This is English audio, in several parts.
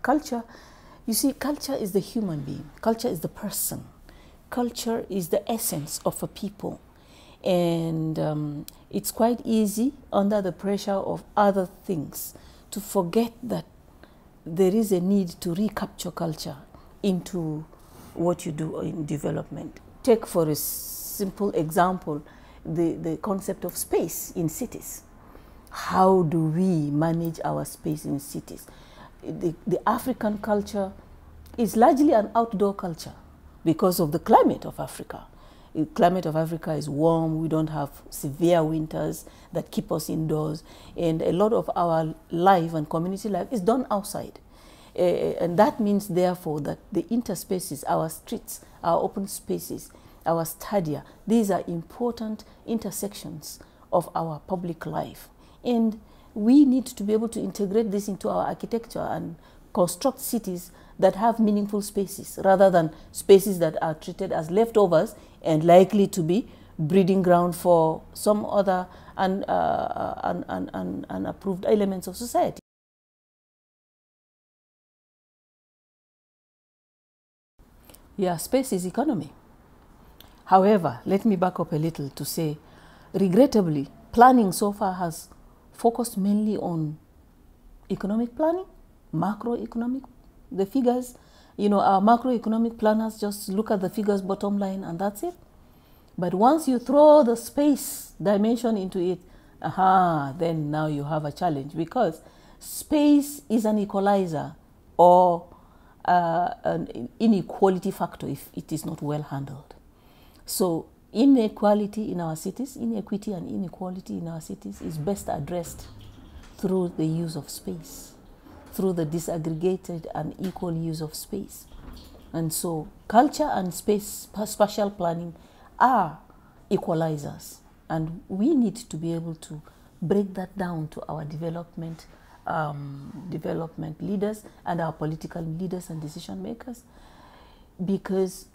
culture, you see, culture is the human being. Culture is the person. Culture is the essence of a people. And it's quite easy under the pressure of other things to forget that there is a need to recapture culture into what you do in development. Take for a simple example, the concept of space in cities. How do we manage our space in cities? The African culture is largely an outdoor culture because of the climate of Africa. The climate of Africa is warm. We don't have severe winters that keep us indoors. And a lot of our life and community life is done outside. And that means, therefore, that the interspaces, our streets, our open spaces, our stadia, these are important intersections of our public life. And we need to be able to integrate this into our architecture and construct cities that have meaningful spaces, rather than spaces that are treated as leftovers and likely to be breeding ground for some other unapproved elements of society. Yeah, space is economy. However, let me back up a little to say, regrettably, planning so far has focused mainly on economic planning, macroeconomic, the figures. You know, our macroeconomic planners just look at the figures, bottom line, and that's it. But once you throw the space dimension into it, then now you have a challenge, because space is an equalizer or an inequality factor if it is not well handled. So inequality in our cities, inequity and inequality in our cities is best addressed through the use of space, through the disaggregated and equal use of space. And so culture and space, spatial planning are equalizers, and we need to be able to break that down to our development leaders and our political leaders and decision makers. Because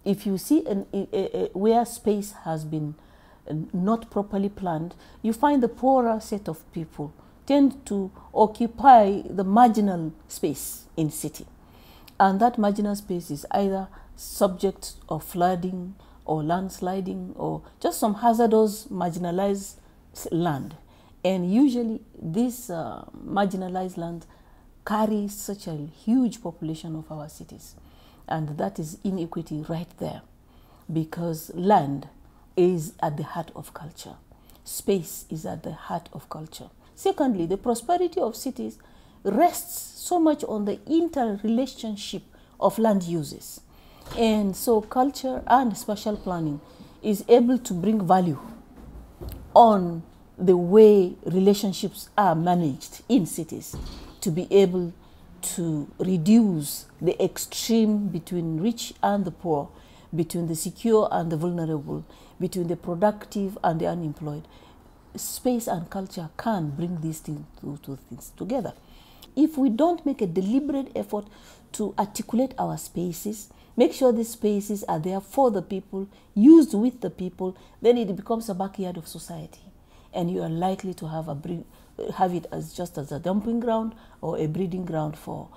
if you see where space has been not properly planned, you find the poorer set of people tend to occupy the marginal space in city. And that marginal space is either subject of flooding or landsliding or just some hazardous marginalized land. And usually this marginalized land carries such a huge population of our cities. And that is inequity right there, because land is at the heart of culture. Space is at the heart of culture. Secondly, the prosperity of cities rests so much on the interrelationship of land uses. And so culture and spatial planning is able to bring value on the way relationships are managed in cities, to be able to reduce the extreme between rich and the poor, between the secure and the vulnerable, between the productive and the unemployed. Space and culture can bring these two things together. If we don't make a deliberate effort to articulate our spaces, make sure these spaces are there for the people, used with the people, then it becomes a backyard of society. And you are likely to have it as just as a dumping ground or a breeding ground for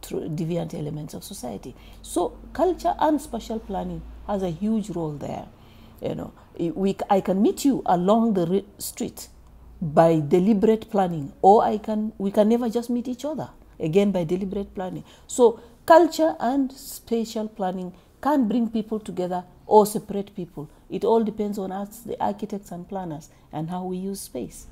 deviant elements of society. So culture and spatial planning has a huge role there. You know, I can meet you along the street by deliberate planning, or we can never just meet each other, again by deliberate planning. So culture and spatial planning can bring people together or separate people. It all depends on us, the architects and planners, and how we use space.